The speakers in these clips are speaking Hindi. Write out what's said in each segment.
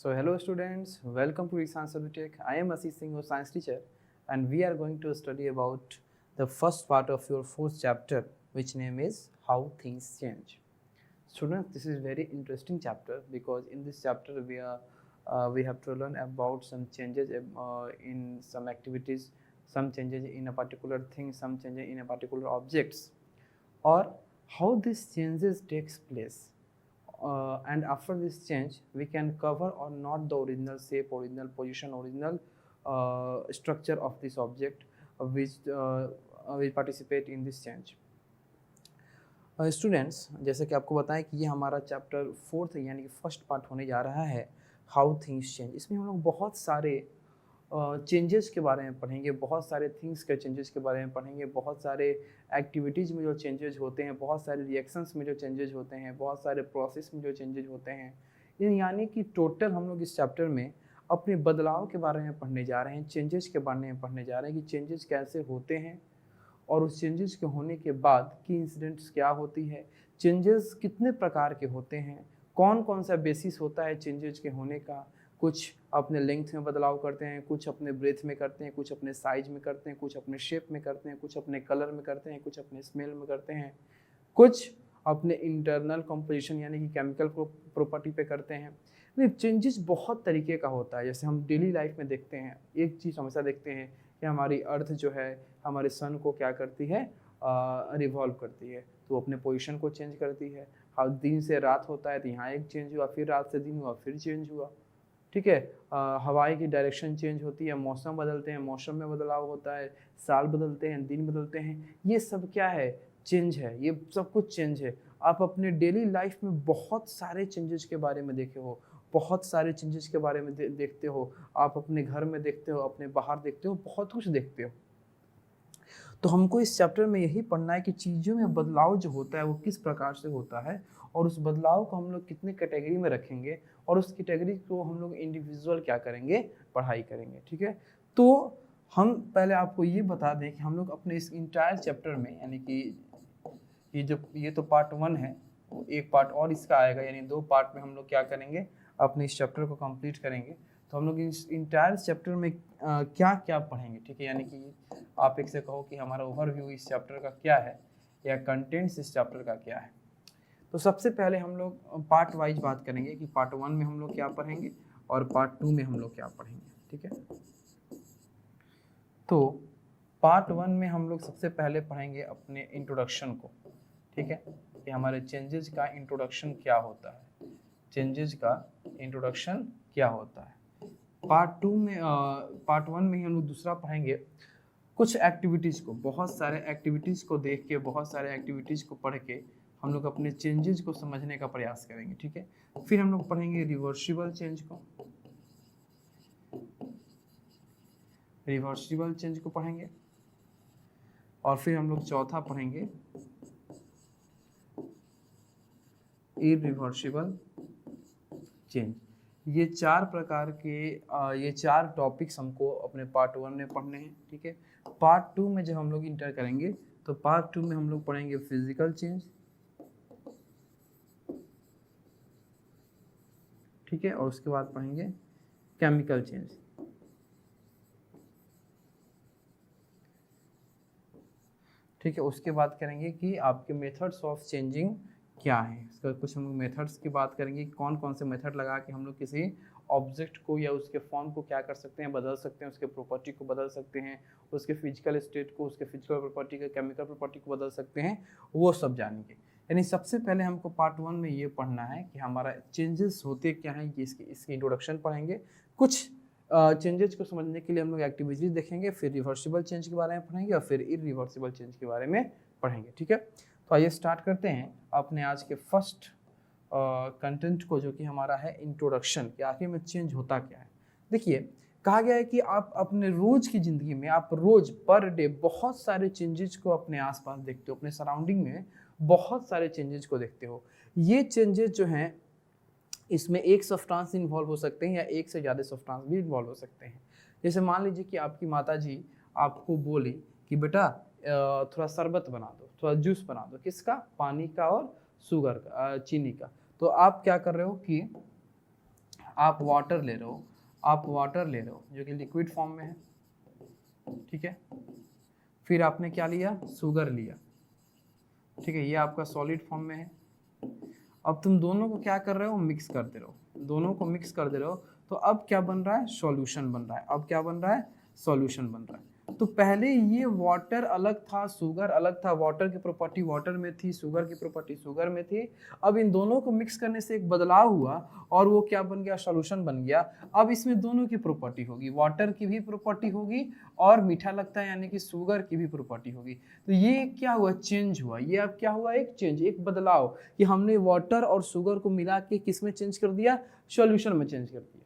So hello students, welcome to Resans Tech. I am Ashish Singh, your science teacher, and we are going to study about the first part of your fourth chapter, which name is How Things Change. Students, this is very interesting chapter because in this chapter we have to learn about some changes in some activities, some changes in a particular thing, some changes in a particular objects, or how these changes takes place. And after this change we can cover or not the original shape, original position, original structure of this object which will participate in this change. Students जैसे कि आपको बताएं कि ये हमारा चैप्टर फोर्थ यानी कि फर्स्ट पार्ट होने जा रहा है हाउ थिंग्स चेंज। इसमें हम लोग बहुत सारे चेंजेस के बारे में पढ़ेंगे, बहुत सारे थिंग्स के चेंजेस के बारे में पढ़ेंगे, बहुत सारे एक्टिविटीज़ में जो चेंजेस होते हैं, बहुत सारे रिएक्शंस में जो चेंजेस होते हैं, बहुत सारे प्रोसेस में जो चेंजेस होते हैं। यानी कि टोटल हम लोग इस चैप्टर में अपने बदलाव के बारे में पढ़ने जा रहे हैं, चेंजेस के बारे में पढ़ने जा रहे हैं कि चेंजेस कैसे होते हैं और उस चेंजेस के होने के बाद की इंसिडेंट्स क्या होती है, चेंजेस कितने प्रकार के होते हैं, कौन कौन सा बेसिस होता है चेंजेस के होने का। कुछ अपने लेंथ में बदलाव करते हैं, कुछ अपने ब्रेथ में करते हैं, कुछ अपने साइज में करते हैं, कुछ अपने शेप में करते हैं, कुछ अपने कलर में करते हैं, कुछ अपने स्मेल में करते हैं, कुछ अपने इंटरनल कंपोजिशन यानी कि केमिकल प्रॉपर्टी पे करते हैं। चेंजेस बहुत तरीके का होता है। जैसे हम डेली लाइफ में देखते हैं, एक चीज़ हमेशा देखते हैं कि हमारी अर्थ जो है हमारे सन को क्या करती है, रिवॉल्व करती है, तो अपने पोजीशन को चेंज करती है। हाँ, दिन से रात होता है तो यहाँ एक चेंज हुआ, फिर रात से दिन हुआ, फिर चेंज हुआ, ठीक है। हवाई की डायरेक्शन चेंज होती है, मौसम बदलते हैं, मौसम में बदलाव होता है, साल बदलते हैं, दिन बदलते हैं, ये सब क्या है, चेंज है, ये सब कुछ चेंज है। आप अपने डेली लाइफ में बहुत सारे चेंजेस के बारे में देखे हो, बहुत सारे चेंजेस के बारे में देखते हो, आप अपने घर में देखते हो, अपने बाहर देखते हो, बहुत कुछ देखते हो। तो हमको इस चैप्टर में यही पढ़ना है कि चीज़ों में बदलाव जो होता है वो किस प्रकार से होता है और उस बदलाव को हम लोग कितने कैटेगरी में रखेंगे और उस कैटेगरी को हम लोग इंडिविजुअल क्या करेंगे, पढ़ाई करेंगे, ठीक है। तो हम पहले आपको ये बता दें कि हम लोग अपने इस इंटायर चैप्टर में यानी कि ये तो पार्ट 1 है, एक पार्ट और इसका आएगा, यानी 2 पार्ट में हम लोग क्या करेंगे, अपने इस चैप्टर को कंप्लीट करेंगे। तो हम लोग इस इंटायर चैप्टर में क्या क्या पढ़ेंगे, ठीक है। यानी कि आप एक से कहो कि हमारा ओवरव्यू इस चैप्टर का क्या है या कंटेंट्स इस चैप्टर का क्या है। तो सबसे पहले हम लोग पार्ट वाइज बात करेंगे कि पार्ट 1 में हम लोग क्या पढ़ेंगे और पार्ट 2 में हम लोग क्या पढ़ेंगे, ठीक है। तो पार्ट 1 में हम लोग सबसे पहले पढ़ेंगे अपने इंट्रोडक्शन को, ठीक है, कि हमारे चेंजेस का इंट्रोडक्शन क्या होता है, चेंजेस का इंट्रोडक्शन क्या होता है। पार्ट 1 में ही हम लोग दूसरा पढ़ेंगे कुछ एक्टिविटीज़ को, बहुत सारे एक्टिविटीज़ को देख के, बहुत सारे एक्टिविटीज़ को पढ़ के हम लोग अपने चेंजेस को समझने का प्रयास करेंगे, ठीक है। फिर हम लोग पढ़ेंगे रिवर्सिबल चेंज को, रिवर्सिबल चेंज को पढ़ेंगे, और फिर हम लोग चौथा पढ़ेंगे इरिवर्सिबल चेंज। ये 4 प्रकार के ये 4 टॉपिक्स हमको अपने पार्ट 1 में पढ़ने हैं, ठीक है। पार्ट 2 में जब हम लोग इंटर करेंगे तो पार्ट 2 में हम लोग पढ़ेंगे फिजिकल चेंज, ठीक है, और उसके बाद पढ़ेंगे केमिकल चेंज। ठीक है, उसके बाद करेंगे कि आपके मेथड्स ऑफ चेंजिंग क्या है, इसका कुछ हम लोग मेथड्स की बात करेंगे, कौन कौन से मेथड लगा के हम लोग किसी ऑब्जेक्ट को या उसके फॉर्म को क्या कर सकते हैं, बदल सकते हैं, उसके प्रॉपर्टी को बदल सकते हैं, उसके फिजिकल स्टेट को, उसके फिजिकल प्रॉपर्टी का केमिकल प्रॉपर्टी को बदल सकते हैं, वो सब जानेंगे। यानी सबसे पहले हमको पार्ट 1 में ये पढ़ना है कि हमारा चेंजेस होते क्या हैं, कि इसकी इंट्रोडक्शन पढ़ेंगे। कुछ चेंजेस को समझने के लिए हम लोग एक्टिविटीज देखेंगे, फिर रिवर्सिबल चेंज के बारे में पढ़ेंगे और फिर इरिवर्सिबल चेंज के बारे में पढ़ेंगे, ठीक है। तो आइए स्टार्ट करते हैं अपने आज के फर्स्ट कंटेंट को, जो कि हमारा है इंट्रोडक्शन, कि आखिर में चेंज होता क्या है। देखिए, कहा गया है कि आप अपने रोज की ज़िंदगी में आप रोज पर डे बहुत सारे चेंजेस को अपने आसपास देखते हो, अपने सराउंडिंग में बहुत सारे चेंजेस को देखते हो। ये चेंजेस जो हैं इसमें एक सब्सटेंस इन्वॉल्व हो सकते हैं या एक से ज़्यादा सब्सटेंस भी इन्वॉल्व हो सकते हैं। जैसे मान लीजिए कि आपकी माता जी आपको बोली कि बेटा थोड़ा शरबत बना दो, थोड़ा जूस बना दो, किसका, पानी का और शुगर का, चीनी का। तो आप क्या कर रहे हो कि आप वाटर ले रहे हो, आप वाटर ले रहे हो जो कि लिक्विड फॉर्म में है, ठीक है। फिर आपने क्या लिया, शुगर लिया, ठीक है, ये आपका सॉलिड फॉर्म में है। अब तुम दोनों को क्या कर रहे हो, मिक्स करते रहो, दोनों को मिक्स कर दे रहे हो, तो अब क्या बन रहा है, सॉल्यूशन बन रहा है। अब क्या बन रहा है, सॉल्यूशन बन रहा है। तो पहले ये वाटर अलग था, शुगर अलग था, वाटर की प्रॉपर्टी वाटर में थी, शुगर की प्रॉपर्टी शुगर में थी। अब इन दोनों को मिक्स करने से एक बदलाव हुआ और वो क्या बन गया, सॉल्यूशन बन गया। अब इसमें दोनों की प्रॉपर्टी होगी, वाटर की भी प्रॉपर्टी होगी और मीठा लगता है यानी कि शुगर की भी प्रॉपर्टी होगी। तो ये क्या हुआ, चेंज हुआ। ये अब क्या हुआ, एक चेंज, एक बदलाव, कि हमने वाटर और शुगर को मिला के किस में चेंज कर दिया, सॉल्यूशन में चेंज कर दिया।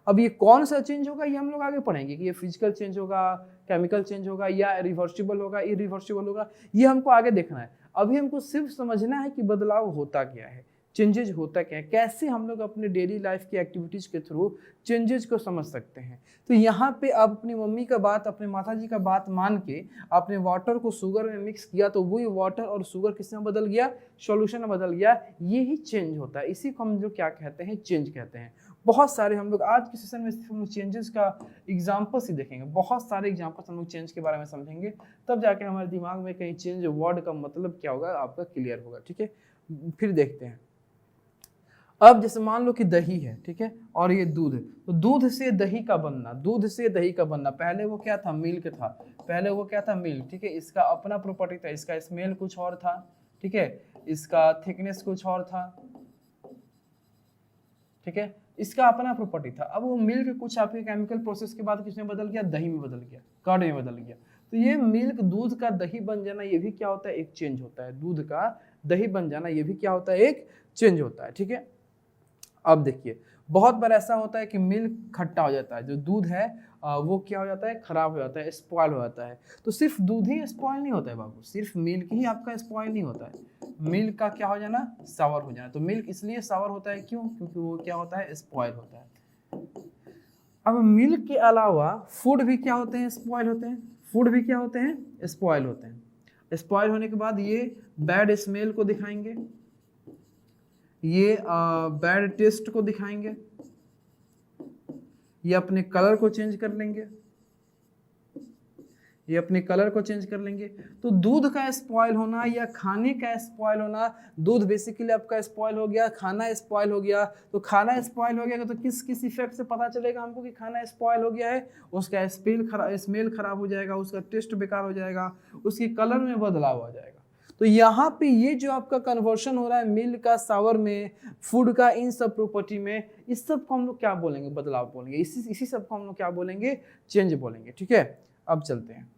अब ये कौन सा चेंज होगा, ये हम लोग आगे पढ़ेंगे कि ये फिजिकल चेंज होगा, केमिकल चेंज होगा, या रिवर्सिबल होगा, इरिवर्सिबल होगा, ये हमको आगे देखना है। अभी हमको सिर्फ समझना है कि बदलाव होता क्या है, चेंजेज होता क्या है, कैसे हम लोग अपने डेली लाइफ की एक्टिविटीज के थ्रू चेंजेस को समझ सकते हैं। तो यहाँ पे आप अपनी मम्मी का बात, अपने माता जी का बात मान के आपने वाटर को शुगर में मिक्स किया, तो वही वाटर और शुगर किसमें बदल गया, सॉल्यूशन में बदल गया। ये ही चेंज होता है, इसी को हम जो क्या कहते हैं, चेंज कहते हैं। बहुत सारे हम लोग आज के सेशन में सिर्फ हम लोग चेंजेस का एग्जाम्पल्स ही देखेंगे, बहुत सारे एग्जाम्पल्स हम लोग चेंज के बारे में समझेंगे, तब जाके हमारे दिमाग में कहीं चेंज वर्ड का मतलब क्या होगा आपका क्लियर होगा, ठीक है। फिर देखते हैं, अब जैसे मान लो कि दही है, ठीक है, और ये दूध है, तो दूध से दही का बनना, दूध से दही का बनना, पहले वो क्या था, मिल्क था, पहले वो क्या था, मिल्क, ठीक है। इसका अपना प्रॉपर्टी था, इसका स्मेल कुछ और था, ठीक है, इसका थिकनेस कुछ और था, ठीक है, इसका अपना प्रॉपर्टी था। अब वो मिल्क कुछ आपके केमिकल प्रोसेस के बाद किसमें बदल गया, दही में बदल गया, कर्ड में बदल गया। तो ये मिल्क, दूध का दही बन जाना, ये भी क्या होता है, एक चेंज होता है। दूध का दही बन जाना, ये भी क्या होता है, एक चेंज होता है, ठीक है। अब देखिए, बहुत बार ऐसा होता है कि मिल्क खट्टा हो जाता है, जो दूध है वो क्या हो जाता है, खराब हो जाता है, स्पॉइल हो जाता है। तो सिर्फ दूध ही स्पॉइल नहीं होता है बाबू, सिर्फ मिल्क ही आपका स्पॉइल नहीं होता है, मिल्क का क्या हो जाना, सावर हो जाना। तो मिल्क इसलिए सावर होता है, क्यों, क्योंकि वो क्या होता है, स्पॉइल होता है। अब मिल्क के अलावा फूड भी क्या होते हैं, स्पॉइल होते हैं, फूड भी क्या होते हैं, स्पॉइल होते हैं। स्पॉइल होने के बाद ये बैड स्मेल को दिखाएंगे, ये बैड टेस्ट को दिखाएंगे, ये अपने कलर को चेंज कर लेंगे, ये अपने कलर को चेंज कर लेंगे। तो दूध का स्पॉइल होना या खाने का स्पॉइल होना, दूध बेसिकली आपका स्पॉइल हो गया, खाना स्पॉइल हो गया। तो खाना स्पॉइल हो गया तो किस किस इफेक्ट से पता चलेगा हमको कि खाना स्पॉइल हो गया है, उसका स्मेल खराब हो जाएगा, उसका टेस्ट बेकार हो जाएगा, उसकी कलर में बदलाव आ जाएगा। तो यहाँ पे ये जो आपका कन्वर्शन हो रहा है मिल्क का सावर में, फूड का इन सब प्रॉपर्टी में, इस सब को हम लोग क्या बोलेंगे, बदलाव बोलेंगे। इसी सब को हम लोग क्या बोलेंगे, चेंज बोलेंगे, ठीक है। अब चलते हैं,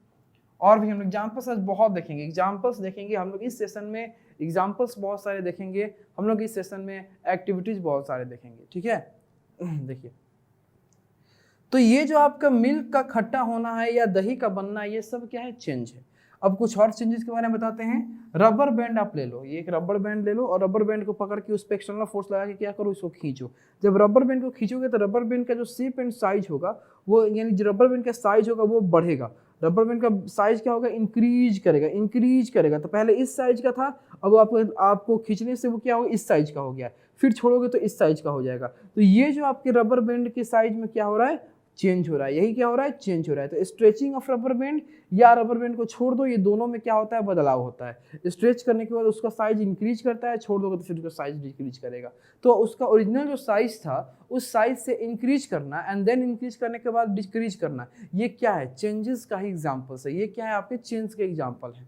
और भी हम एग्जाम्पल्स आज बहुत देखेंगे, एग्जाम्पल्स देखेंगे हम लोग इस सेशन में, एग्जाम्पल्स बहुत सारे देखेंगे हम लोग इस सेशन में, एक्टिविटीज बहुत सारे देखेंगे, ठीक है। देखिए, तो ये जो आपका मिल्क का खट्टा होना है या दही का बनना, ये सब क्या है, चेंज है। अब कुछ और चेंजेस के बारे में बताते हैं। रबर बैंड आप ले लो, ये एक रबर बैंड ले लो और रबर बैंड को पकड़ के उस पर एक्सटर्नल फोर्स लगा के क्या करो, इसको खींचो। जब रबर बैंड को खींचोगे तो रबर बैंड का जो शेप एंड साइज होगा वो, यानी जो रबर बैंड का साइज होगा वो बढ़ेगा। रबर बैंड का साइज क्या होगा, इंक्रीज करेगा, इंक्रीज करेगा। तो पहले इस साइज का था, अब आपको खींचने से वो क्या होगा, इस साइज का हो गया, फिर छोड़ोगे तो इस साइज का हो जाएगा। तो ये जो आपके रबर बैंड के साइज में क्या हो रहा है, चेंज हो रहा है। यही क्या हो रहा है, चेंज हो रहा है। तो स्ट्रेचिंग ऑफ रबर बैंड या रबर बैंड को छोड़ दो, ये दोनों में क्या होता है, बदलाव होता है। स्ट्रेच करने के बाद उसका साइज इंक्रीज करता है, छोड़ दोगे तो फिर उसका साइज डिक्रीज करेगा। तो उसका ओरिजिनल जो साइज था उस साइज से इंक्रीज करना एंड देन इंक्रीज करने के बाद डिक्रीज करना, ये क्या है, चेंजेस का ही एग्जाम्पल है। ये क्या है, आपके चेंज के एग्जाम्पल है।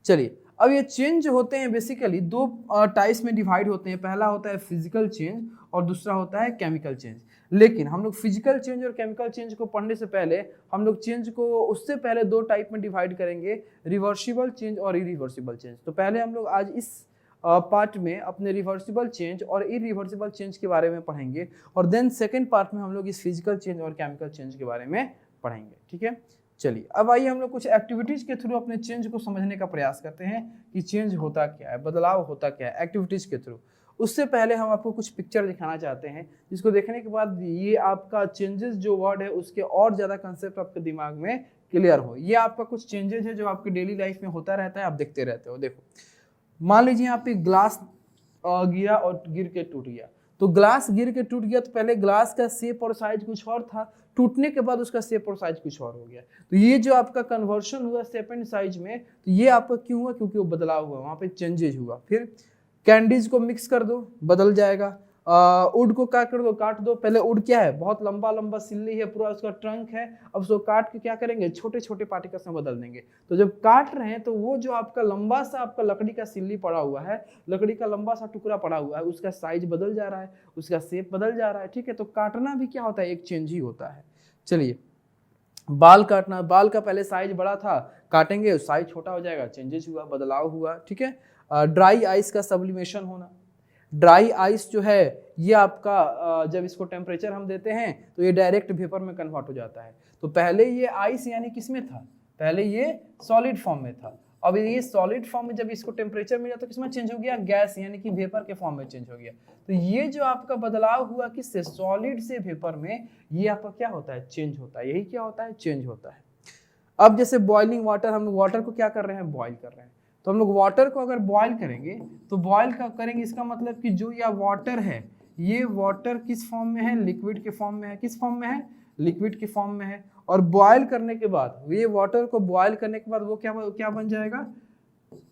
चलिए, अब ये चेंज होते हैं बेसिकली दो टाइप्स में डिवाइड होते हैं। पहला होता है फिजिकल चेंज और दूसरा होता है केमिकल चेंज। लेकिन हम लोग फिजिकल चेंज और केमिकल चेंज को पढ़ने से पहले हम लोग चेंज को उससे पहले दो टाइप में डिवाइड करेंगे, रिवर्सिबल चेंज और इरिवर्सिबल चेंज। तो पहले हम लोग आज इस पार्ट में अपने रिवर्सिबल चेंज और इरिवर्सिबल चेंज के बारे में पढ़ेंगे, और देन सेकेंड पार्ट में हम लोग इस फिजिकल चेंज और केमिकल चेंज के बारे में पढ़ेंगे, ठीक है। चलिए, अब आइए हम लोग कुछ एक्टिविटीज के थ्रू अपने चेंज को समझने का प्रयास करते हैं कि चेंज होता क्या है, बदलाव होता क्या है एक्टिविटीज के थ्रू। उससे पहले हम आपको कुछ पिक्चर दिखाना चाहते हैं, जिसको देखने के बाद ये आपका चेंजेस जो वर्ड है उसके और ज़्यादा कंसेप्ट आपके दिमाग में क्लियर हो। ये आपका कुछ चेंजेस है जो आपकी डेली लाइफ में होता रहता है, आप देखते रहते हो। देखो, मान लीजिए यहाँ पे ग्लास गिरा और गिर के टूट गया, तो तो ग्लास गिर के टूट गया, तो पहले ग्लास का शेप और साइज कुछ और था, टूटने के बाद उसका शेप और साइज कुछ और हो गया। तो ये जो आपका कन्वर्शन हुआ शेप एंड साइज में, तो ये आपका क्यों हुआ, क्योंकि वो बदलाव हुआ, वहाँ पे चेंजेज हुआ। फिर कैंडीज को मिक्स कर दो, बदल जाएगा। वुड को क्या कर दो, काट दो। पहले वुड क्या है, बहुत लंबा लंबा सिल्ली है, पूरा उसका ट्रंक है, अब उसको काट के क्या करेंगे, छोटे छोटे पार्टिकल्स में बदल देंगे। तो जब काट रहे हैं तो वो जो आपका लंबा सा आपका लकड़ी का सिल्ली पड़ा हुआ है, लकड़ी का लंबा सा टुकड़ा पड़ा हुआ है, उसका साइज बदल जा रहा है, उसका शेप बदल जा रहा है, ठीक है। तो काटना भी क्या होता है, एक चेंज ही होता है। चलिए, बाल काटना, बाल का पहले साइज बड़ा था, काटेंगे साइज छोटा हो जाएगा, चेंजेस हुआ, बदलाव हुआ, ठीक है। ड्राई आइस का सब्लिमेशन होना, ड्राई आइस जो है ये आपका जब इसको टेम्परेचर हम देते हैं तो ये डायरेक्ट वेपर में कन्वर्ट हो जाता है। तो पहले ये आइस यानी किस में था, पहले ये सॉलिड फॉर्म में था, अब ये सॉलिड फॉर्म में जब इसको टेम्परेचर मिला तो किसमें चेंज हो गया, गैस यानी कि वेपर के फॉर्म में चेंज हो गया। तो ये जो आपका बदलाव हुआ किससे, सॉलिड से वेपर में, ये आपका क्या होता है, चेंज होता है। यही क्या होता है, चेंज होता है। अब जैसे बॉइलिंग वाटर, हम लोग वाटर को क्या कर रहे हैं, बॉइल कर रहे हैं। तो हम लोग वाटर को अगर बॉइल करेंगे तो बॉइल करेंगे, इसका मतलब कि जो यह वाटर है, ये वाटर किस फॉर्म में है, लिक्विड के फॉर्म में है। किस फॉर्म में है, लिक्विड के फॉर्म में है। और बॉइल करने के बाद, ये वाटर को बॉइल करने के बाद वो क्या बन जाएगा,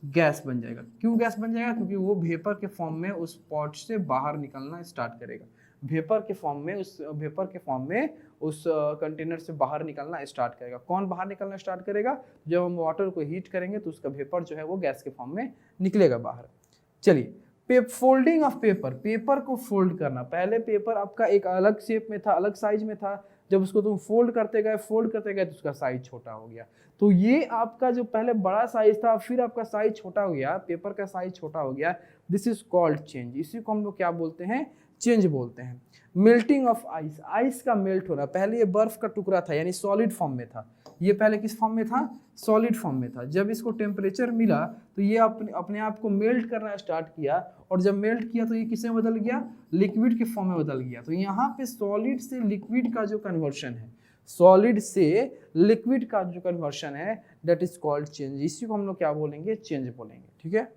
गैस बन जाएगा। क्यों गैस बन जाएगा, क्योंकि वो वेपर के फॉर्म में उस पॉट से बाहर निकलना स्टार्ट करेगा, वेपर के फॉर्म में उस कंटेनर से बाहर निकलना स्टार्ट करेगा। कौन बाहर निकलना स्टार्ट करेगा, जब हम वाटर को हीट करेंगे तो उसका वेपर जो है वो गैस के फॉर्म में निकलेगा बाहर। चलिए, फोल्डिंग ऑफ पेपर, पेपर को फोल्ड करना। पहले पेपर आपका एक अलग शेप में था, अलग साइज में था, जब उसको तुम फोल्ड करते गए तो उसका साइज छोटा हो गया। तो ये आपका जो पहले बड़ा साइज था, फिर आपका साइज छोटा हो गया, पेपर का साइज छोटा हो गया, दिस इज कॉल्ड चेंज। इसी को हम लोग क्या बोलते हैं, चेंज बोलते हैं। मेल्टिंग ऑफ आइस, आइस का मेल्ट होना। पहले ये बर्फ का टुकड़ा था, यानी सॉलिड फॉर्म में था, ये पहले किस फॉर्म में था, सॉलिड फॉर्म में था। जब इसको टेम्परेचर मिला तो ये अपने आप को मेल्ट करना स्टार्ट किया, और जब मेल्ट किया तो ये किस में बदल गया, लिक्विड के फॉर्म में बदल गया। तो यहाँ पे सॉलिड से लिक्विड का जो कन्वर्शन है, सॉलिड से लिक्विड का जो कन्वर्शन है, दैट इज कॉल्ड चेंज। इसी को हम लोग क्या बोलेंगे, चेंज बोलेंगे, ठीक है।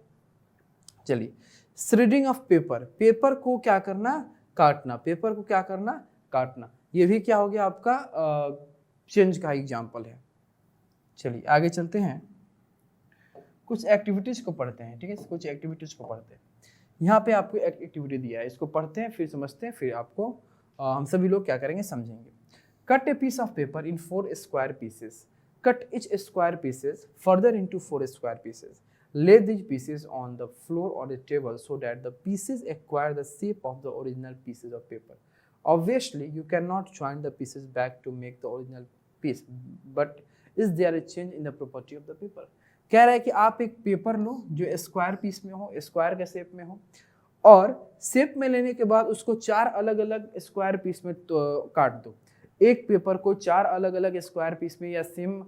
चलिए, श्रेडिंग ऑफ पेपर, पेपर को क्या करना, काटना, पेपर को क्या करना, काटना। ये भी क्या हो गया आपका चेंज का एग्जाम्पल है। चलिए आगे चलते हैं, कुछ एक्टिविटीज को पढ़ते हैं, ठीक है, कुछ एक्टिविटीज को पढ़ते हैं। यहाँ पे आपको एक एक्टिविटी दिया है, इसको पढ़ते हैं, फिर समझते हैं, फिर आपको हम सभी लोग क्या करेंगे, समझेंगे। Cut a piece of paper in 4 square pieces, cut each square pieces further into 4 square pieces. Lay these pieces on the floor or the table so that the pieces acquire the shape of the original pieces of paper. Obviously, you cannot join the pieces back to make the original piece, but is there a change in the property of the paper? कह रहा है कि आप एक पेपर लो जो स्क्वायर पीस में हो, स्क्वायर के शेप में हो, और शेप में लेने के बाद उसको 4 अलग अलग स्क्वायर पीस में काट दो। एक पेपर को 4 अलग अलग स्क्वायर पीस में या सेम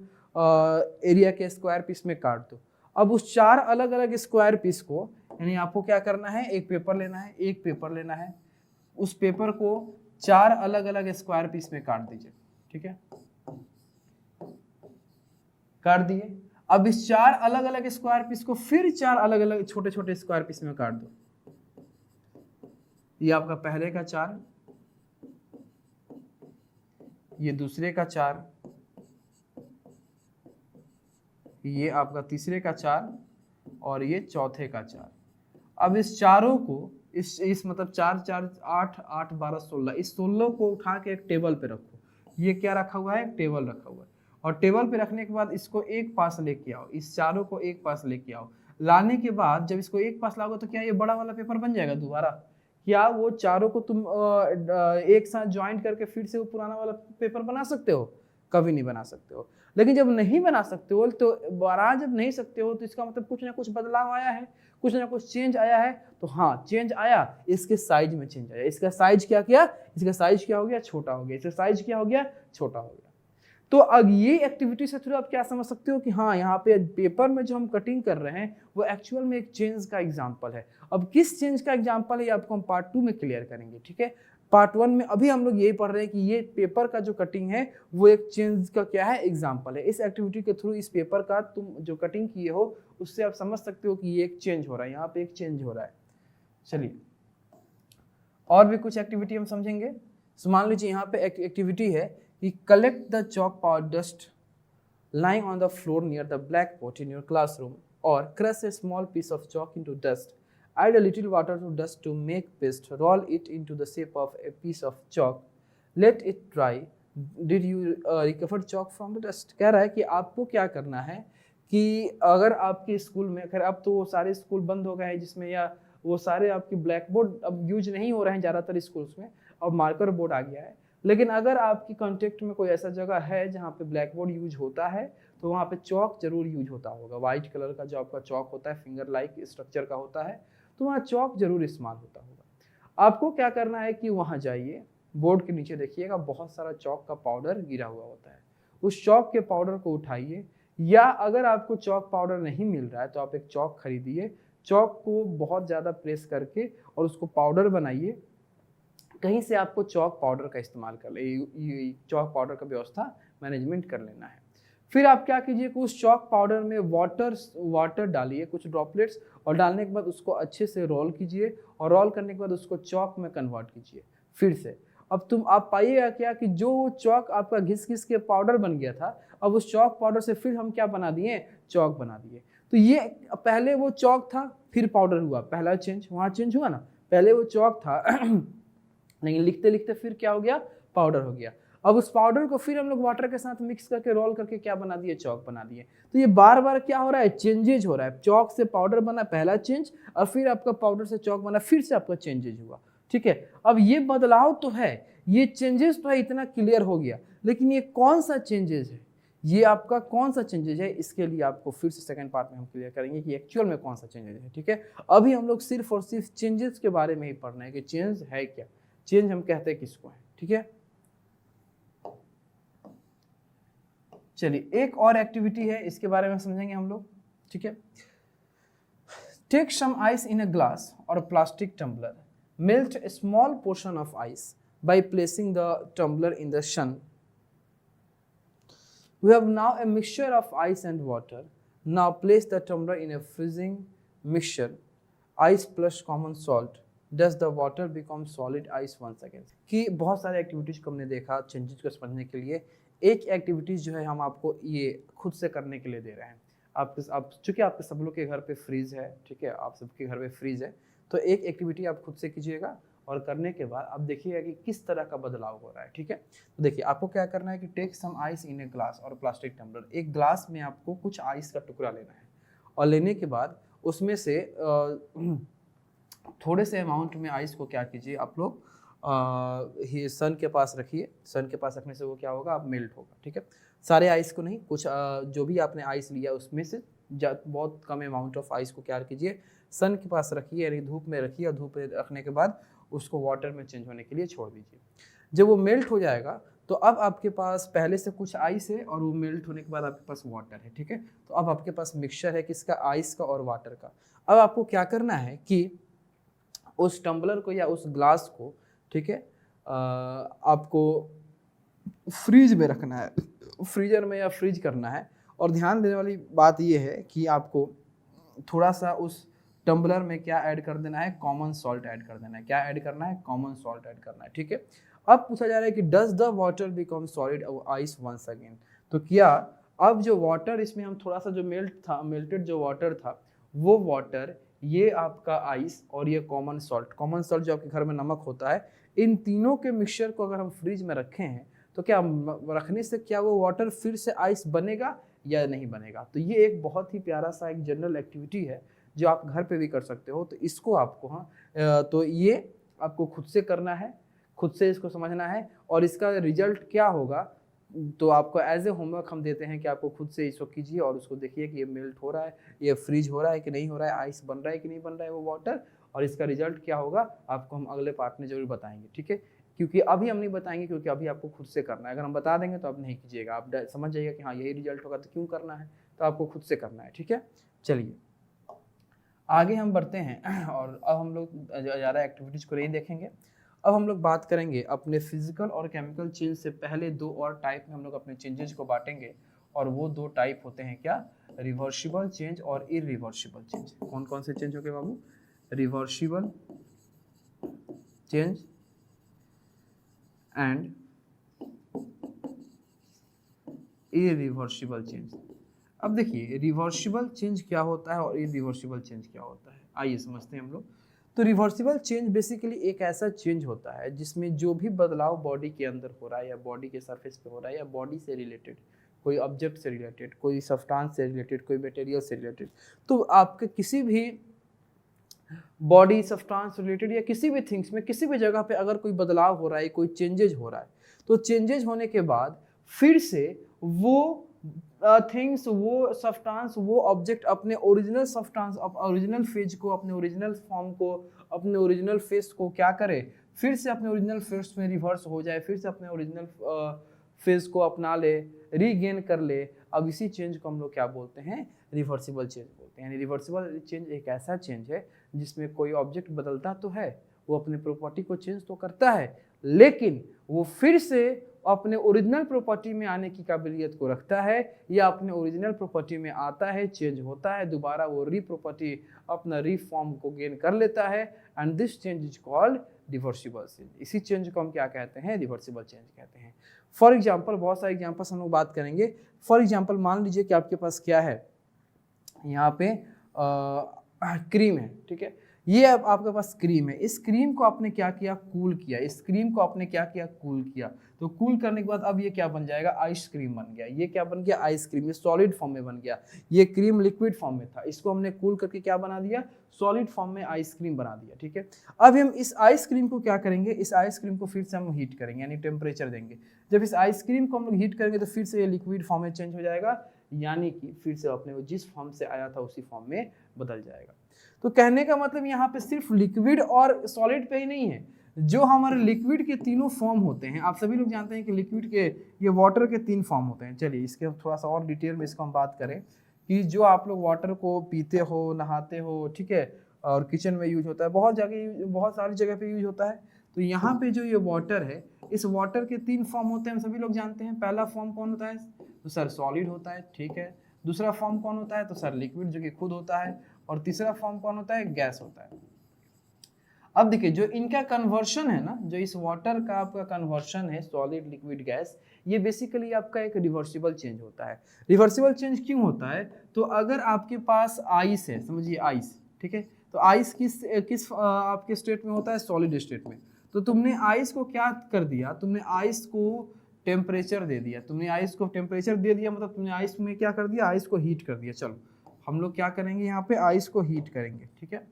एरिया के स्क्वायर पीस में काट दो। अब उस 4 अलग अलग स्क्वायर पीस को, यानी आपको क्या करना है, एक पेपर लेना है, एक पेपर लेना है, उस पेपर को 4 अलग अलग स्क्वायर पीस में काट दीजिए, ठीक है, काट दिए। अब इस 4 अलग अलग स्क्वायर पीस को फिर 4 अलग अलग छोटे छोटे स्क्वायर पीस में काट दो। ये आपका पहले का 4, ये दूसरे का 4, ये आपका तीसरे का 4, और ये चौथे का 4। अब इस चारों को इस मतलब 4 4 8 8 12 16, इस 16 को उठा के एक टेबल पे रखो। ये क्या रखा हुआ है, एक टेबल रखा हुआ है, और टेबल पे रखने के बाद इसको एक पास लेके आओ, इस चारों को एक पास लेके आओ। लाने के बाद जब इसको एक पास लाओगे तो क्या ये बड़ा वाला पेपर बन जाएगा दोबारा? क्या वो चारों को तुम एक साथ ज्वाइंट करके फिर से वो पुराना वाला पेपर बना सकते हो? कभी नहीं बना सकते हो। लेकिन जब नहीं बना सकते हो तो बना जब नहीं सकते हो तो इसका मतलब कुछ ना कुछ बदलाव आया है, कुछ ना कुछ चेंज आया है। तो हाँ, चेंज आया, इसके साइज में चेंज आया। इसका साइज क्या किया, इसका साइज क्या हो गया, छोटा हो गया। इसका साइज क्या हो गया, छोटा हो गया। तो अब ये एक्टिविटी से थोड़ा आप क्या समझ सकते हो कि हाँ, यहाँ पे पेपर में जो हम कटिंग कर रहे हैं वो एक्चुअल में एक चेंज का एग्जांपल है। अब किस चेंज का एग्जांपल है ये आपको हम पार्ट 2 में क्लियर करेंगे, ठीक है। पार्ट 1 में अभी हम लोग यही पढ़ रहे हैं कि ये पेपर का जो कटिंग है वो एक चेंज का क्या है, एग्जाम्पल है। इस एक्टिविटी के थ्रू इस पेपर का तुम जो कटिंग किए हो उससे आप समझ सकते हो कि ये एक चेंज हो रहा है, यहाँ पे एक चेंज हो रहा है। चलिए और भी कुछ एक्टिविटी हम समझेंगे। सो मान लीजिए यहाँ पे एक एक्टिविटी है कि collect the chalk powder dust lying on the floor near the blackboard in your classroom, or crush a small piece of chalk into dust. Add a little water to dust to make paste. Roll it into the shape of a piece of chalk. Let it dry. Did you recover chalk from the dust? कह रहा है कि आपको क्या करना है कि अगर आपके स्कूल में, खैर अब तो वो सारे स्कूल बंद हो गए हैं जिसमें, या वो सारे आपकी ब्लैक बोर्ड अब यूज नहीं हो रहे हैं ज़्यादातर स्कूल्स में, अब मार्कर बोर्ड आ गया है। लेकिन अगर आपकी कॉन्टेक्ट में कोई ऐसा जगह है जहाँ पे ब्लैक बोर्ड यूज होता है तो वहाँ पे चौक जरूर यूज होता होगा। वाइट कलर का जो आपका चौक होता है, फिंगर लाइक स्ट्रक्चर का होता है, तो वहाँ चौक जरूर इस्तेमाल होता होगा। आपको क्या करना है कि वहाँ जाइए, बोर्ड के नीचे देखिएगा बहुत सारा चौक का पाउडर गिरा हुआ होता है, उस चौक के पाउडर को उठाइए, या अगर आपको चौक पाउडर नहीं मिल रहा है तो आप एक चौक खरीदिए, चौक को बहुत ज़्यादा प्रेस करके और उसको पाउडर बनाइए। कहीं से आपको चौक पाउडर का इस्तेमाल कर ले, चौक पाउडर का व्यवस्था मैनेजमेंट कर लेना है। फिर आप क्या कीजिए कि उस चौक पाउडर में वाटर डालिए, कुछ ड्रॉपलेट्स, और डालने के बाद उसको अच्छे से रोल कीजिए, और रोल करने के बाद उसको चौक में कन्वर्ट कीजिए फिर से। अब आप पाइएगा क्या कि जो चौक आपका घिस घिस के पाउडर बन गया था, अब उस चौक पाउडर से फिर हम क्या बना दिए, चौक बना दिए। तो ये पहले वो चौक था फिर पाउडर हुआ, पहला चेंज वहाँ चेंज हुआ ना, पहले वो चौक था लेकिन लिखते लिखते फिर क्या हो गया, पाउडर हो गया। अब उस पाउडर को फिर हम लोग वाटर के साथ मिक्स करके रोल करके क्या बना दिए, चौक बना दिए। तो ये बार बार क्या हो रहा है, चेंजेज हो रहा है। चौक से पाउडर बना पहला चेंज, और फिर आपका पाउडर से चौक बना, फिर से आपका चेंजेज हुआ। ठीक है, अब ये बदलाव तो है, ये चेंजेस तो है, इतना क्लियर हो गया, लेकिन ये कौन सा चेंजेस है, ये आपका कौन सा चेंजेज है, इसके लिए आपको फिर से सेकंड पार्ट में हम क्लियर करेंगे कि एक्चुअल में कौन सा चेंजेज है। ठीक है, अभी हम लोग सिर्फ और सिर्फ चेंजेस के बारे में ही पढ़ना है कि चेंज है क्या, चेंज हम कहते हैं किसको है। ठीक है, चलिए एक और एक्टिविटी है, इसके बारे में समझेंगे हम लोग। ठीक है, take some ice in a glass और plastic tumbler, melt a small portion of ice by placing the tumbler in the sun. We have now a mixture of ice and water. Now place the tumbler in a freezing mixture, ice plus common salt. Does the water become solid ice once again? कि बहुत सारे एक्टिविटीज को हमने देखा चेंजेस को समझने के लिए। एक एक्टिविटीज जो है हम आपको ये खुद से करने के लिए दे रहे हैं। आप चूँकि आपके सब लोग के घर पे फ्रीज है, ठीक है, आप सबके घर पे फ्रीज है, तो एक एक्टिविटी आप खुद से कीजिएगा, और करने के बाद आप देखिएगा कि किस तरह का बदलाव हो रहा है। ठीक है, तो देखिए आपको क्या करना है कि take some ice in a glass और प्लास्टिक टम्बलर, एक ग्लास में आपको कुछ आइस का टुकड़ा लेना है, और लेने के बाद उसमें से थोड़े से अमाउंट में आइस को क्या कीजिए आप लोग सन के पास रखिए। सन के पास रखने से वो क्या होगा, आप मेल्ट होगा। ठीक है, सारे आइस को नहीं, कुछ जो भी आपने आइस लिया उसमें से बहुत कम अमाउंट ऑफ आइस को क्या कीजिए, सन के पास रखिए, यानी धूप में रखिए, और धूप में रखने के बाद उसको वाटर में चेंज होने के लिए छोड़ दीजिए। जब वो मेल्ट हो जाएगा तो अब आपके पास पहले से कुछ आइस है, और वो मेल्ट होने के बाद आपके पास वाटर है। ठीक है, तो अब आपके पास मिक्सचर है किसका, आइस का और वाटर का। अब आपको क्या करना है कि उस टम्बलर को या उस ग्लास को, ठीक है, आपको फ्रीज में रखना है, फ्रीजर में या फ्रीज करना है। और ध्यान देने वाली बात यह है कि आपको थोड़ा सा उस टम्बलर में क्या ऐड कर देना है, कॉमन सॉल्ट ऐड कर देना है। क्या ऐड करना है, कॉमन सॉल्ट ऐड करना है। ठीक है, अब पूछा जा रहा है कि does the water become solid ice once again, तो क्या अब जो वाटर इसमें हम थोड़ा सा जो मेल्टेड जो वाटर था, वो वाटर, ये आपका आइस और ये कॉमन सॉल्ट जो आपके घर में नमक होता है, इन तीनों के मिक्सचर को अगर हम फ्रिज में रखे हैं तो क्या रखने से क्या वो वाटर फिर से आइस बनेगा या नहीं बनेगा। तो ये एक बहुत ही प्यारा सा एक जनरल एक्टिविटी है जो आप घर पे भी कर सकते हो। तो इसको आपको तो ये आपको खुद से करना है, खुद से इसको समझना है, और इसका रिजल्ट क्या होगा तो आपको एज ए होमवर्क हम देते हैं कि आपको खुद से इसको कीजिए और उसको देखिए कि ये मेल्ट हो रहा है, ये फ्रीज हो रहा है कि नहीं हो रहा है, आइस बन रहा है कि नहीं बन रहा है वो वाटर, और इसका रिजल्ट क्या होगा आपको हम अगले पार्ट में जरूर बताएंगे। ठीक है, क्योंकि अभी हम नहीं बताएंगे, क्योंकि अभी आपको खुद से करना है। अगर हम बता देंगे तो आप नहीं कीजिएगा, आप समझ जाइएगा कि हाँ यही रिजल्ट होगा, तो क्यों करना है, तो आपको खुद से करना है। ठीक है, चलिए आगे हम बढ़ते हैं, और अब हम लोग ज़्यादा एक्टिविटीज़ को नहीं देखेंगे। अब हम लोग बात करेंगे अपने फिजिकल और केमिकल चेंज से पहले दो और टाइप में हम लोग अपने चेंजेस को बांटेंगे, और वो दो टाइप होते हैं क्या, रिवर्सिबल चेंज और इरिवर्सिबल चेंज। कौन कौन से चेंज हो गए बाबू, reversible change and irreversible change. अब देखिए रिवर्सिबल चेंज क्या होता है और इरिवर्सिबल चेंज क्या होता है, आइए समझते हैं हम लोग। तो रिवर्सिबल चेंज बेसिकली एक ऐसा चेंज होता है जिसमें जो भी बदलाव बॉडी के अंदर हो रहा है या बॉडी के सरफेस पे हो रहा है या बॉडी से रिलेटेड, कोई ऑब्जेक्ट से रिलेटेड, कोई सब्सटेंस से रिलेटेड, कोई मटेरियल से रिलेटेड, तो आपके किसी भी बॉडी सब्सटेंस रिलेटेड या किसी भी थिंग्स में किसी भी जगह पे अगर कोई बदलाव हो रहा है, कोई चेंजेज हो रहा है, तो चेंजेज होने के बाद फिर से वो थिंग्स, वो सब्सटेंस, वो ऑब्जेक्ट अपने ओरिजिनल सब्सटेंस, ओरिजिनल फेज को, अपने ओरिजिनल फॉर्म को, अपने ओरिजिनल फेस को क्या करे, फिर से अपने ओरिजिनल फेस में रिवर्स हो जाए, फिर से अपने ओरिजिनल फेज को अपना ले, रीगेन कर ले। अब इसी चेंज को हम लोग क्या बोलते हैं, रिवर्सिबल चेंज बोलते हैं। यानी रिवर्सिबल चेंज एक ऐसा चेंज है जिसमें कोई ऑब्जेक्ट बदलता तो है, वो अपने प्रॉपर्टी को चेंज तो करता है, लेकिन वो फिर से अपने ओरिजिनल प्रॉपर्टी में आने की काबिलियत को रखता है या अपने ओरिजिनल प्रॉपर्टी में आता है, चेंज होता है, दोबारा वो री प्रॉपर्टी अपना री फॉर्म को गेन कर लेता है, and this change is called reversible change. इसी चेंज को हम क्या कहते हैं, रिवर्सिबल चेंज कहते हैं। फॉर एग्जाम्पल, बहुत सारे एग्जाम्पल्स हम लोग बात करेंगे। फॉर एग्जाम्पल मान लीजिए कि आपके पास क्या है, यहाँ पे क्रीम है, ठीक है, ये अब आपके पास क्रीम है, इस क्रीम को आपने क्या किया, कूल किया, इस क्रीम को आपने क्या किया, कूल किया। तो कूल करने के बाद अब ये क्या बन जाएगा, आइसक्रीम बन गया। ये क्या बन गया, आइसक्रीम, ये सॉलिड फॉर्म में बन गया। ये क्रीम लिक्विड फॉर्म में था, इसको हमने कूल करके क्या बना दिया, सॉलिड फॉर्म में आइसक्रीम बना दिया, ठीक है। अब हम इस आइसक्रीम को क्या करेंगे, इस आइसक्रीम को फिर से हम हीट करेंगे, यानी टेम्परेचर देंगे। जब इस आइसक्रीम को हम लोग हीट करेंगे तो फिर से ये लिक्विड फॉर्म में चेंज हो जाएगा, यानी कि फिर से अपने जिस फॉर्म से आया था उसी फॉर्म में बदल जाएगा। तो कहने का मतलब यहाँ पे सिर्फ लिक्विड और सॉलिड पे ही नहीं है, जो हमारे लिक्विड के तीनों फॉर्म होते हैं, आप सभी लोग जानते हैं कि लिक्विड के, ये वाटर के 3 फॉर्म होते हैं। चलिए इसके थोड़ा सा और डिटेल में इसको हम बात करें कि जो आप लोग वाटर को पीते हो, नहाते हो, ठीक है, और किचन में यूज होता है, बहुत जगह, बहुत सारी जगह पे यूज होता है। तो यहाँ पे जो ये वाटर है, इस वाटर के 3 फॉर्म होते हैं, हम सभी लोग जानते हैं। पहला फॉर्म कौन होता है, तो सर सॉलिड होता है, ठीक है। दूसरा फॉर्म कौन होता है, तो सर लिक्विड जो कि खुद होता है। और तीसरा फॉर्म कौन होता है, गैस होता है। अब देखिए जो इनका कन्वर्शन है ना, जो इस वाटर का आपका कन्वर्शन है सॉलिड लिक्विड गैस, ये बेसिकली आपका एक रिवर्सिबल चेंज होता है। रिवर्सिबल चेंज क्यों होता है, तो अगर आपके पास आइस है, समझिए आइस, ठीक है, तो आइस किस आपके स्टेट में होता है, सॉलिड स्टेट में। तो तुमने आइस को क्या कर दिया, तुमने आइस को टेम्परेचर दे दिया, तुमने आइस को टेम्परेचर दे दिया, मतलब तुमने आइस में क्या कर दिया, आइस को हीट कर दिया। चलो हम लोग क्या करेंगे, यहाँ पे आइस को हीट करेंगे, ठीक है।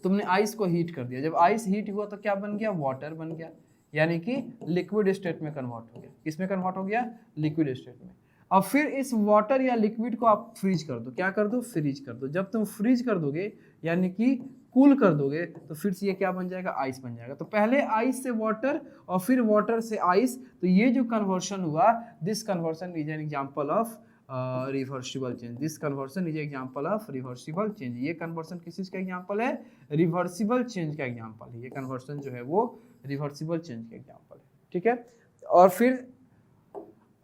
तुमने आइस को हीट कर दिया, जब आइस हीट हुआ तो क्या बन गया, वाटर बन गया, यानी कि लिक्विड स्टेट में कन्वर्ट हो गया। किसमें कन्वर्ट हो गया, लिक्विड स्टेट में। अब फिर इस वाटर या लिक्विड को आप फ्रीज कर दो, क्या कर दो, फ्रीज कर दो। जब तुम फ्रीज कर दोगे यानी कि कूल कर दोगे, तो फिर से ये क्या बन जाएगा, आइस बन जाएगा। तो पहले आइस से वाटर और फिर वाटर से आइस, तो ये जो कन्वर्शन हुआ, this conversion is an example of reversible change. This conversion is example of reversible change. ये कन्वर्शन किस चीज का एग्जांपल है, रिवर्सिबल चेंज का एग्जांपल है। ये कन्वर्शन जो है वो रिवर्सिबल चेंज का एग्जांपल है, ठीक है। और फिर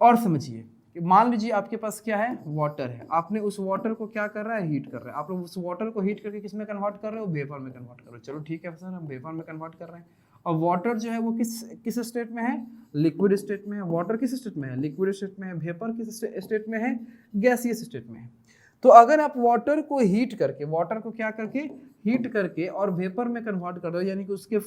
और समझिए कि मान लीजिए आपके पास क्या है, वाटर है, आपने उस वाटर को क्या कर रहा है, हीट कर रहा है। आप लोग उस वाटर को हीट करके किस में कन्वर्ट कर रहे हो, वेपर में कन्वर्ट कर रहे हो। चलो ठीक है सर, हम वेपर में कन्वर्ट कर रहे हैं। और वाटर जो है वो किस स्टेट में है, लिक्विड स्टेट में है। वाटर किस स्टेट में है, लिक्विड स्टेट में है। वेपर किस स्टेट में है, गैसियस स्टेट में है। तो अगर आप वाटर को हीट करके, वाटर को क्या करके, हीट करके और वेपर में कन्वर्ट कर रहे हो, यानी कि उसके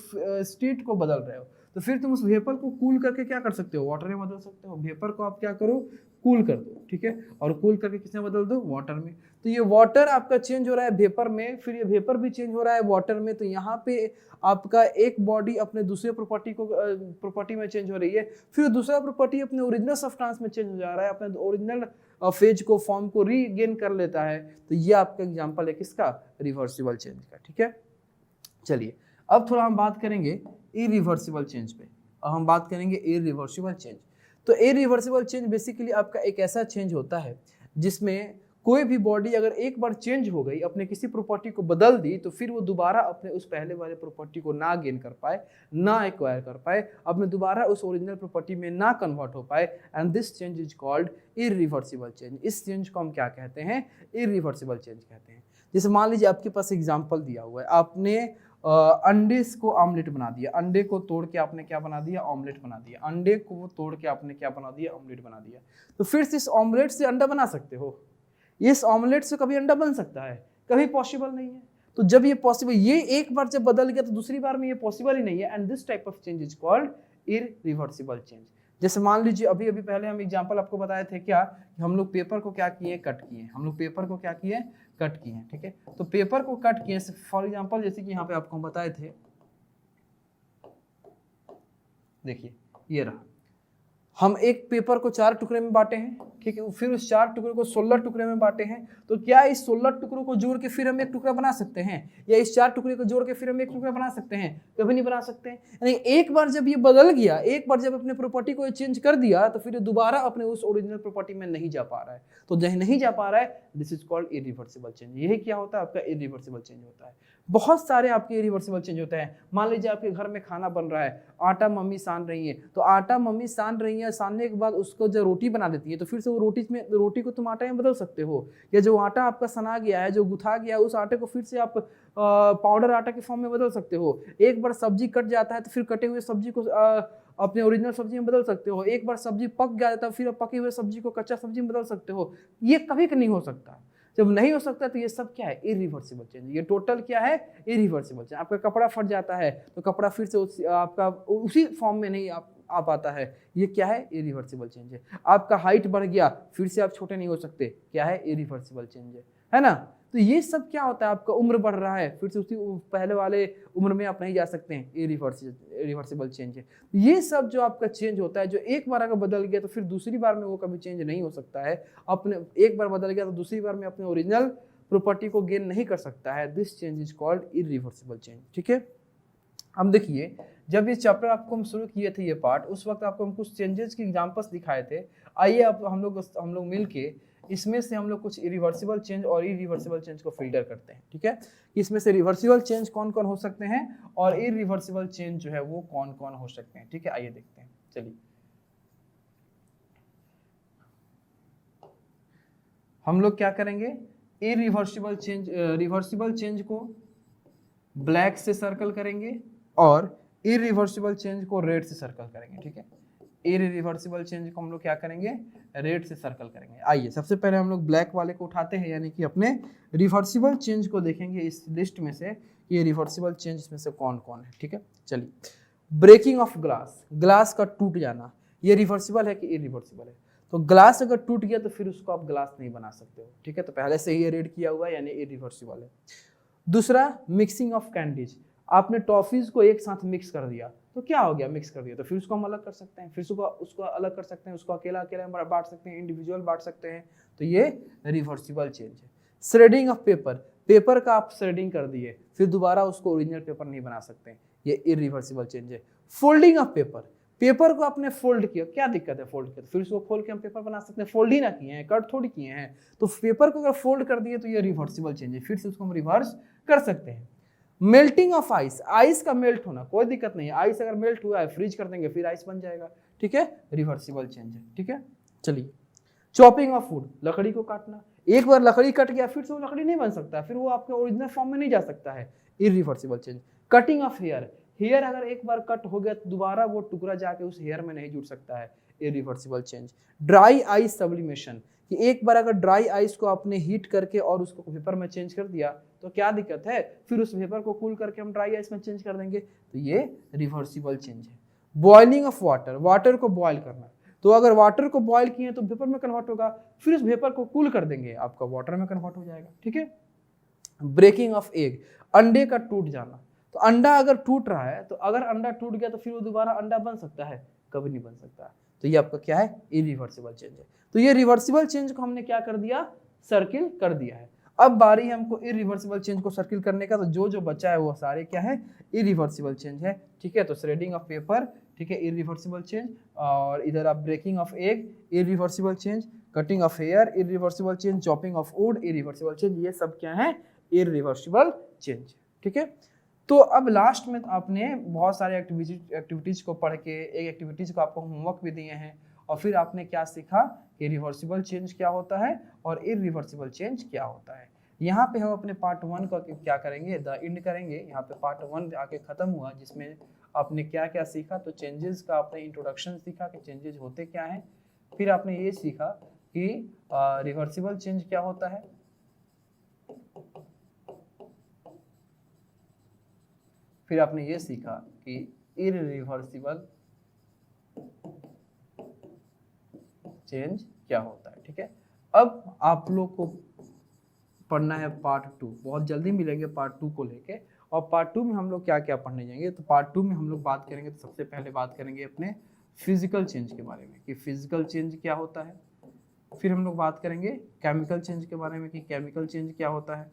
स्टेट को बदल रहे हो, तो फिर तुम उस वेपर को कूल करके क्या कर सकते हो, वाटर में बदल सकते हो। वेपर को आप क्या करो, कूल कर दो, ठीक है, और कूल करके किसमें बदल दो, वाटर में। तो ये वाटर आपका चेंज हो रहा है वेपर में, फिर ये वेपर भी चेंज हो रहा है वाटर में। तो यहाँ पे आपका एक बॉडी अपने दूसरे प्रॉपर्टी में चेंज हो रही है, फिर दूसरा प्रॉपर्टी अपने ओरिजिनल सब्सटेंस में चेंज हो जा रहा है, अपने ओरिजिनल फेज को, फॉर्म को रीगेन कर लेता है। तो ये आपका एग्जांपल है किसका, रिवर्सिबल चेंज का, ठीक है। चलिए अब थोड़ा हम बात करेंगे इरिवर्सिबल चेंज पे, और हम बात करेंगे इरिवर्सिबल चेंज। तो इरिवर्सिबल चेंज बेसिकली आपका एक ऐसा चेंज होता है जिसमें कोई भी बॉडी अगर एक बार चेंज हो गई, अपने किसी प्रॉपर्टी को बदल दी, तो फिर वो दोबारा अपने उस पहले वाले प्रॉपर्टी को ना गेन कर पाए, ना एक्वायर कर पाए, अपने दोबारा उस ओरिजिनल प्रॉपर्टी में ना कन्वर्ट हो पाए, and this change is called irreversible change. इस चेंज को हम क्या कहते हैं, इरिवर्सिबल चेंज कहते हैं। जैसे मान लीजिए आपके पास एग्जाम्पल दिया हुआ है, आपने अंडे को ऑमलेट बना दिया, अंडे को तोड़ के आपने क्या बना दिया, ऑमलेट बना दिया, अंडे को तोड़ के आपने क्या बना दिया, ऑमलेट बना दिया। तो फिर से इस ऑमलेट से अंडा बना सकते हो, इस ऑमलेट से कभी अंडा बन सकता है, कभी पॉसिबल नहीं है। तो जब ये पॉसिबल, ये एक बार जब बदल गया तो दूसरी बार में ये पॉसिबल ही नहीं है, and this type of change is called irreversible change. जैसे मान लीजिए अभी अभी पहले हम एग्जांपल आपको बताए थे क्या, कि हम लोग पेपर को क्या किए, कट किए, हम लोग पेपर को क्या किए, कट किए, ठीक है। तो पेपर को कट किए, फॉर एग्जांपल जैसे कि यहाँ पे आपको हम बताए थे, देखिए ये रहा, हम एक पेपर को 4 टुकड़े में बांटे हैं, ठीक है, फिर उस 4 टुकड़े को 16 टुकड़े में बांटे हैं। तो क्या इस 16 टुकड़ों को जोड़ के फिर हम एक टुकड़ा बना सकते हैं, या इस 4 टुकड़े को जोड़ के फिर हम एक टुकड़ा बना सकते हैं? कभी नहीं बना सकते। यानी एक बार जब ये बदल गया, एक बार जब अपने प्रॉपर्टी को चेंज कर दिया, तो फिर दोबारा अपने उस ओरिजिनल प्रॉपर्टी में नहीं जा पा रहा है। तो जब नहीं जा पा रहा है, this is called irreversible change. यही क्या होता है, आपका इररिवर्सिबल चेंज होता है। बहुत सारे आपके इररिवर्सिबल चेंज होते हैं। मान लीजिए आपके घर में खाना बन रहा है, आटा मम्मी सान रही है, तो आटा मम्मी सान रही है, सानने के बाद उसको जो रोटी बना देती है, तो फिर से वो रोटी को तुम आटा में बदल सकते हो, या जो आटा आपका सना गया है, जो गुथा गया है, उस आटे को फिर से आप पाउडर आटा के फॉर्म में बदल सकते हो। एक बार सब्जी कट जाता है तो फिर कटे हुए सब्जी को अपने ओरिजिनल सब्जी में बदल सकते हो। एक बार सब्जी पक गया था, फिर पके हुए सब्जी को कच्चा सब्जी में बदल सकते हो। ये कभी नहीं हो सकता। जब नहीं हो सकता तो ये सब क्या है, इररिवर्सिबल चेंज। ये टोटल क्या है, इररिवर्सिबल चेंज। आपका कपड़ा फट जाता है तो कपड़ा फिर से आपका उसी फॉर्म में नहीं आ पाता है, ये क्या है, इररिवर्सिबल चेंज है। आपका हाइट बढ़ गया, फिर से आप छोटे नहीं हो सकते, क्या है, इररिवर्सिबल चेंज है ना। तो ये सब क्या होता है, आपका उम्र बढ़ रहा है, फिर से उसी पहले वाले उम्र में आप नहीं जा सकते हैं, इररिवर्सिबल चेंज है। ये सब जो आपका चेंज होता है, जो एक बार अगर बदल गया तो फिर दूसरी बार में वो कभी चेंज नहीं हो सकता है। अपने एक बार बदल गया तो दूसरी बार में अपने ओरिजिनल प्रॉपर्टी को गेन नहीं कर सकता है। This change is called irreversible change, ठीक है। अब देखिए, जब ये चैप्टर आपको हम शुरू किए थे, ये पार्ट, उस वक्त आपको हम कुछ चेंजेस के एग्जांपल्स दिखाए थे। आइए अब हम लोग मिलके इसमें से हम लोग कुछ इरिवर्सिबल चेंज और इरिवर्सिबल चेंज को फिल्टर करते हैं, ठीक है। इसमें से रिवर्सिबल चेंज कौन कौन हो सकते हैं और इरिवर्सिबल चेंज जो है वो कौन कौन हो सकते हैं, ठीक है। आइए देखते हैं, चलिए हम लोग क्या करेंगे, इरिवर्सिबल चेंज, रिवर्सिबल चेंज को ब्लैक से सर्कल करेंगे और इरिवर्सिबल चेंज को रेड से सर्कल करेंगे, ठीक है। इरिवर्सिबल चेंज को हम लोग क्या करेंगे, रेड से सर्कल करेंगे। आइए सबसे पहले हम लोग ब्लैक वाले को उठाते हैं, यानी कि अपने रिवर्सिबल चेंज को देखेंगे इस लिस्ट में से, ये रिवर्सिबल चेंज इसमें से कौन कौन है, ठीक है। चलिए, ब्रेकिंग ऑफ ग्लास, ग्लास का टूट जाना, ये रिवर्सिबल है कि इरिवर्सिबल है। तो ग्लास अगर टूट गया तो फिर उसको आप ग्लास नहीं बना सकते हो, ठीक है। तो पहले से ही ये रेड किया हुआ है, यानी इरिवर्सिबल है। दूसरा, मिक्सिंग ऑफ कैंडीज, आपने टॉफीज को एक साथ मिक्स कर दिया, तो क्या हो गया, मिक्स कर दिया, तो फिर उसको हम अलग कर सकते हैं, फिर उसको अलग कर सकते हैं, उसको अकेला अकेला बांट सकते हैं, इंडिविजुअल बांट सकते हैं, तो ये रिवर्सिबल चेंज है। श्रेडिंग ऑफ पेपर, पेपर का आप श्रेडिंग कर दिए, फिर दोबारा उसको ओरिजिनल पेपर नहीं बना सकते, ये इरिवर्सिबल चेंज है। फोल्डिंग ऑफ पेपर, पेपर को आपने फोल्ड किया, क्या दिक्कत है फोल्ड किया, तो फिर उसको खोल के हम पेपर बना सकते हैं, फोल्ड ही ना किए हैं, कट थोड़ी किए हैं। तो पेपर को अगर फोल्ड कर दिए तो ये रिवर्सिबल चेंज है, फिर से उसको हम रिवर्स कर सकते हैं। मेल्टिंग ऑफ आइस, आइस का मेल्ट होना, कोई दिक्कत नहीं है, आइस अगर मेल्ट हुआ है, फ्रीज कर देंगे, फिर आइस बन जाएगा, ठीक है, रिवर्सिबल चेंज है, ठीक है। चलिए, चॉपिंग ऑफ वुड, लकड़ी को काटना, एक बार लकड़ी कट गया फिर से वो लकड़ी नहीं बन सकता, फिर वो आपके ओरिजिनल फॉर्म में नहीं जा सकता है, irreversible change. Cutting of hair, hair अगर एक बार कट हो गया तो दोबारा वो टुकड़ा जाके उस हेयर में नहीं जुड़ सकता है, irreversible change. Dry ice sublimation, कि एक बार अगर ड्राई आइस को आपने हीट करके और उसको वेपर में चेंज कर दिया तो क्या दिक्कत है, फिर उस वेपर को कूल करके हम ड्राई आइस में चेंज कर देंगे, तो ये रिवर्सिबल चेंज है। बॉइलिंग ऑफ वाटर, वाटर को बॉयल करना, तो अगर वाटर को बॉयल किए तो वेपर में कन्वर्ट होगा, फिर उस वेपर को कूल कर देंगे, आपका वाटर में कन्वर्ट हो जाएगा, ठीक है। ब्रेकिंग ऑफ एग, अंडे का टूट जाना, तो अंडा अगर टूट रहा है, तो अगर अंडा टूट गया तो फिर वो दोबारा अंडा बन सकता है, कभी नहीं बन सकता, तो ये आपका क्या है, इरिवर्सिबल चेंज है। तो ये रिवर्सिबल चेंज को हमने क्या कर दिया, सर्किल कर दिया है। अब बारी है हमको इरिवर्सिबल चेंज को सर्किल करने का, तो जो बचा है वो सारे क्या है, इरिवर्सिबल चेंज है, ठीक है। तो श्रेडिंग ऑफ पेपर, ठीक है, इरिवर्सिबल चेंज, और इधर आप breaking of egg, irreversible change, cutting of hair, irreversible change, chopping of wood, irreversible change, ये सब क्या है, इरिवर्सिबल चेंज, ठीक है। तो अब लास्ट में आपने बहुत सारे एक्टिविटीज को पढ़ के, एक एक्टिविटीज को आपको होमवर्क भी दिए हैं, और फिर आपने क्या सीखा कि रिवर्सिबल चेंज क्या होता है और इरिवर्सिबल चेंज क्या होता है। यहाँ पे हम अपने पार्ट 1 का क्या करेंगे, द एंड करेंगे। यहाँ पे पार्ट 1 आके ख़त्म हुआ, जिसमें आपने क्या क्या सीखा, तो चेंजेस का आपने इंट्रोडक्शन सीखा कि चेंजेस होते क्या हैं। फिर आपने ये सीखा कि रिवर्सिबल चेंज क्या होता है, फिर आपने ये सीखा कि इरिवर्सिबल चेंज क्या होता है। ठीक है, अब आप लोग को पढ़ना है पार्ट 2, बहुत जल्दी मिलेंगे पार्ट 2 को लेके। और पार्ट 2 में हम लोग क्या क्या पढ़ने जाएंगे, तो पार्ट 2 में हम लोग बात करेंगे, तो सबसे पहले बात करेंगे अपने फिजिकल चेंज के बारे में कि फिजिकल चेंज क्या होता है। फिर हम लोग बात करेंगे केमिकल चेंज के बारे में कि केमिकल चेंज क्या होता है।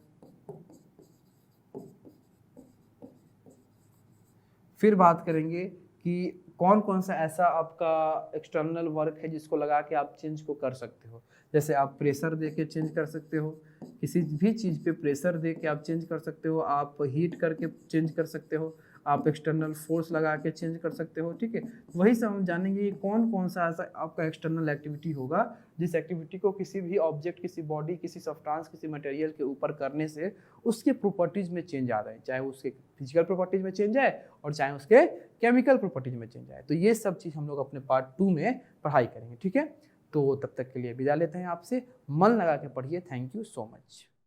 फिर बात करेंगे कि कौन कौन सा ऐसा आपका एक्सटर्नल वर्क है जिसको लगा के आप चेंज को कर सकते हो। जैसे आप प्रेशर दे के चेंज कर सकते हो, किसी भी चीज़ पे प्रेशर दे के आप चेंज कर सकते हो, आप हीट करके चेंज कर सकते हो, आप एक्सटर्नल फोर्स लगा के चेंज कर सकते हो। ठीक है, वही सब हम जानेंगे कि कौन कौन सा ऐसा आपका एक्सटर्नल एक्टिविटी होगा जिस एक्टिविटी को किसी भी ऑब्जेक्ट, किसी बॉडी, किसी सब्सटेंस, किसी मटेरियल के ऊपर करने से उसके प्रॉपर्टीज में चेंज आ रहे हैं, चाहे उसके फिजिकल प्रॉपर्टीज में चेंज आए और चाहे उसके केमिकल प्रॉपर्टीज में चेंज आए। तो ये सब चीज़ हम लोग अपने पार्ट 2 में पढ़ाई करेंगे। ठीक है, तो तब तक के लिए विदा लेते हैं आपसे। मन लगा के पढ़िए। Thank you so much.